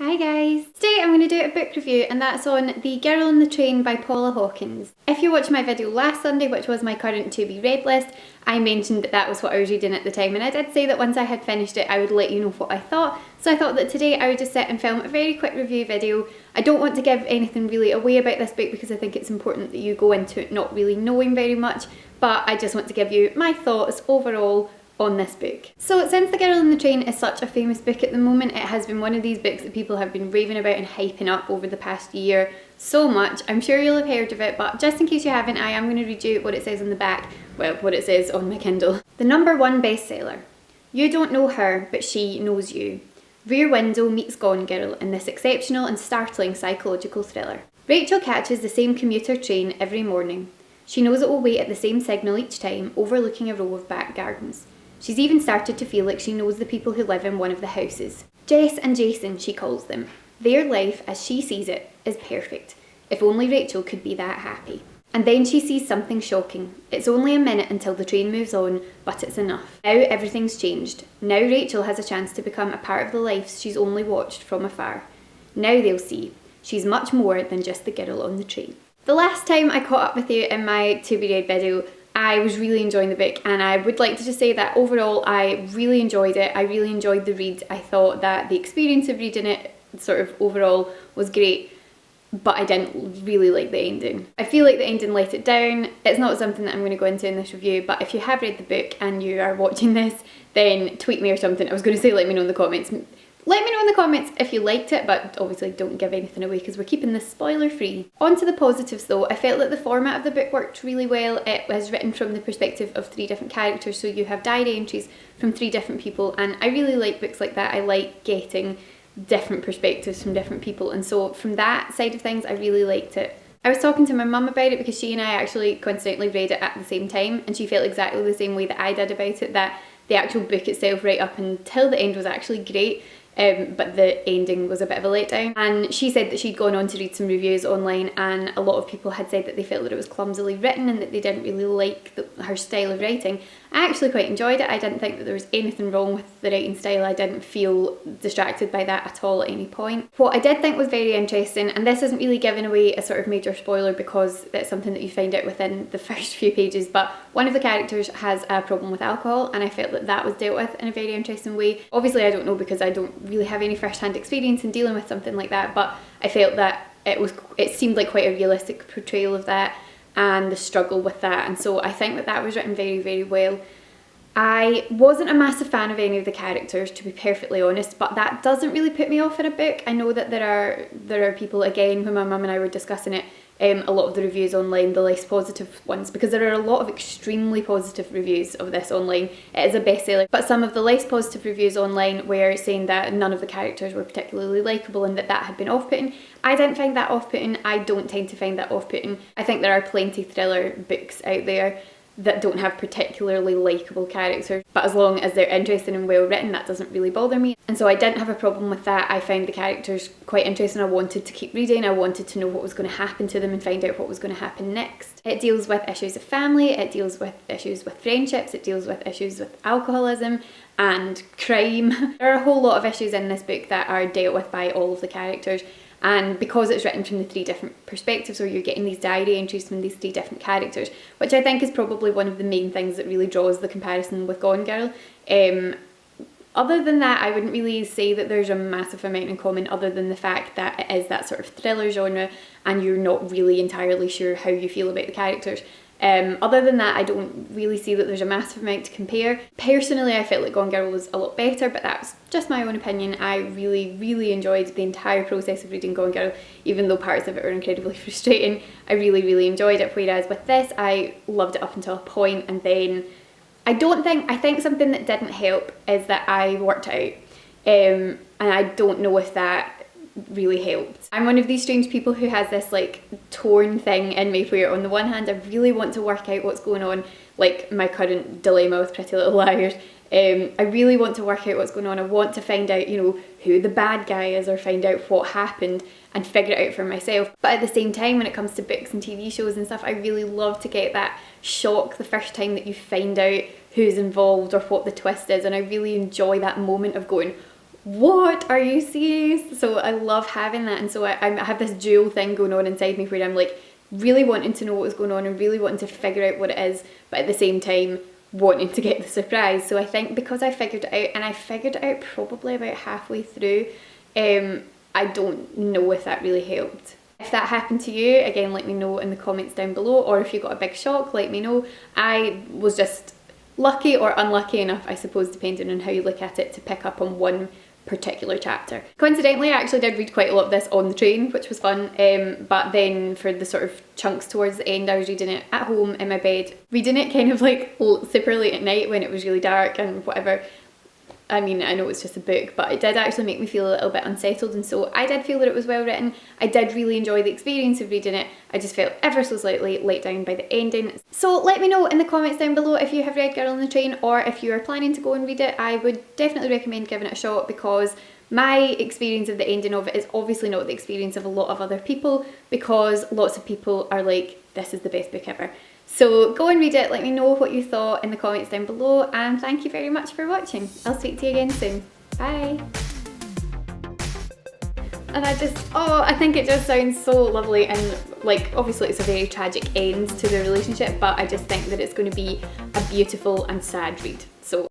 Hi guys! Today I'm going to do a book review and that's on The Girl on the Train by Paula Hawkins. If you watched my video last Sunday, which was my current to be read list, I mentioned that that was what I was reading at the time, and I did say that once I had finished it I would let you know what I thought. So I thought that today I would just sit and film a very quick review video. I don't want to give anything really away about this book because I think it's important that you go into it not really knowing very much, but I just want to give you my thoughts overall on this book. So since The Girl on the Train is such a famous book at the moment, it has been one of these books that people have been raving about and hyping up over the past year so much. I'm sure you'll have heard of it, but just in case you haven't, I am going to read you what it says on the back, well, what it says on my Kindle. The #1 bestseller. You don't know her, but she knows you. Rear Window meets Gone Girl in this exceptional and startling psychological thriller. Rachel catches the same commuter train every morning. She knows it will wait at the same signal each time, overlooking a row of back gardens. She's even started to feel like she knows the people who live in one of the houses. Jess and Jason, she calls them. Their life, as she sees it, is perfect. If only Rachel could be that happy. And then she sees something shocking. It's only a minute until the train moves on, but it's enough. Now everything's changed. Now Rachel has a chance to become a part of the lives she's only watched from afar. Now they'll see. She's much more than just the girl on the train. The last time I caught up with you in my to be read video, I was really enjoying the book, and I would like to just say that overall I really enjoyed it. I really enjoyed the read. I thought that the experience of reading it sort of overall was great, but I didn't really like the ending. I feel like the ending let it down. It's not something that I'm going to go into in this review, but if you have read the book and you are watching this, then tweet me or something. I was going to say let me know in the comments. Let me know in the comments if you liked it, but obviously don't give anything away because we're keeping this spoiler free. On to the positives though, I felt that the format of the book worked really well. It was written from the perspective of 3 different characters, so you have diary entries from 3 different people, and I really like books like that. I like getting different perspectives from different people, and so from that side of things I really liked it. I was talking to my mum about it because she and I actually coincidentally read it at the same time, and she felt exactly the same way that I did about it, that the actual book itself right up until the end was actually great. But the ending was a bit of a letdown, and she said that she'd gone on to read some reviews online and a lot of people had said that they felt that it was clumsily written and that they didn't really like her style of writing. I actually quite enjoyed it. I didn't think that there was anything wrong with the writing style. I didn't feel distracted by that at all at any point. What I did think was very interesting, and this isn't really giving away a sort of major spoiler because it's something that you find out within the first few pages, but one of the characters has a problem with alcohol, and I felt that that was dealt with in a very interesting way. Obviously I don't know because I don't really have any first-hand experience in dealing with something like that, but I felt that it seemed like quite a realistic portrayal of that and the struggle with that, and so I think that that was written very, very well. I wasn't a massive fan of any of the characters, to be perfectly honest, but that doesn't really put me off in a book. I know that there are people, again, when my mum and I were discussing it, a lot of the reviews online, the less positive ones, because there are a lot of extremely positive reviews of this online. It is a bestseller, but some of the less positive reviews online were saying that none of the characters were particularly likeable and that that had been off-putting. I didn't find that off-putting. I don't tend to find that off-putting. I think there are plenty thriller books out there that don't have particularly likeable characters, but as long as they're interesting and well written, that doesn't really bother me, and so I didn't have a problem with that. I found the characters quite interesting. I wanted to keep reading. I wanted to know what was going to happen to them and find out what was going to happen next. It deals with issues of family, it deals with issues with friendships, it deals with issues with alcoholism and crime. There are a whole lot of issues in this book that are dealt with by all of the characters. And because it's written from the 3 different perspectives, or you're getting these diary entries from these 3 different characters, which I think is probably one of the main things that really draws the comparison with Gone Girl. Other than that, I wouldn't really say that there's a massive amount in common, other than the fact that it is that sort of thriller genre and you're not really entirely sure how you feel about the characters. Other than that, I don't really see that there's a massive amount to compare. Personally, I felt like Gone Girl was a lot better, but that's just my own opinion. I really, really enjoyed the entire process of reading Gone Girl, even though parts of it were incredibly frustrating. I really, really enjoyed it, whereas with this, I loved it up until a point, and then I think something that didn't help is that I worked out, and I don't know if that really helped. I'm one of these strange people who has this like torn thing in me where on the one hand I really want to work out what's going on, like my current dilemma with Pretty Little Liars. I really want to work out what's going on. I want to find out, you know, who the bad guy is, or find out what happened and figure it out for myself. But at the same time, when it comes to books and TV shows and stuff, I really love to get that shock the first time that you find out who's involved or what the twist is, and I really enjoy that moment of going, what, are you serious? So I love having that, and so I have this dual thing going on inside me where I'm like really wanting to know what was going on and really wanting to figure out what it is, but at the same time wanting to get the surprise. So I think because I figured it out, and I figured it out probably about halfway through, I don't know if that really helped. If that happened to you, again, let me know in the comments down below, or if you got a big shock, let me know. I was just lucky or unlucky enough, I suppose, depending on how you look at it, to pick up on one particular chapter. Coincidentally, I actually did read quite a lot of this on the train, which was fun, but then for the sort of chunks towards the end, I was reading it at home in my bed, reading it kind of like super late at night when it was really dark and whatever. I mean, I know it's just a book, but it did actually make me feel a little bit unsettled, and so I did feel that it was well written. I did really enjoy the experience of reading it. I just felt ever so slightly let down by the ending. So let me know in the comments down below if you have read Girl on the Train, or if you are planning to go and read it. I would definitely recommend giving it a shot, because my experience of the ending of it is obviously not the experience of a lot of other people, because lots of people are like, this is the best book ever. So go and read it, let me know what you thought in the comments down below, and thank you very much for watching. I'll speak to you again soon. Bye! And I think it just sounds so lovely, and like obviously it's a very tragic end to the relationship, but I just think that it's going to be a beautiful and sad read. So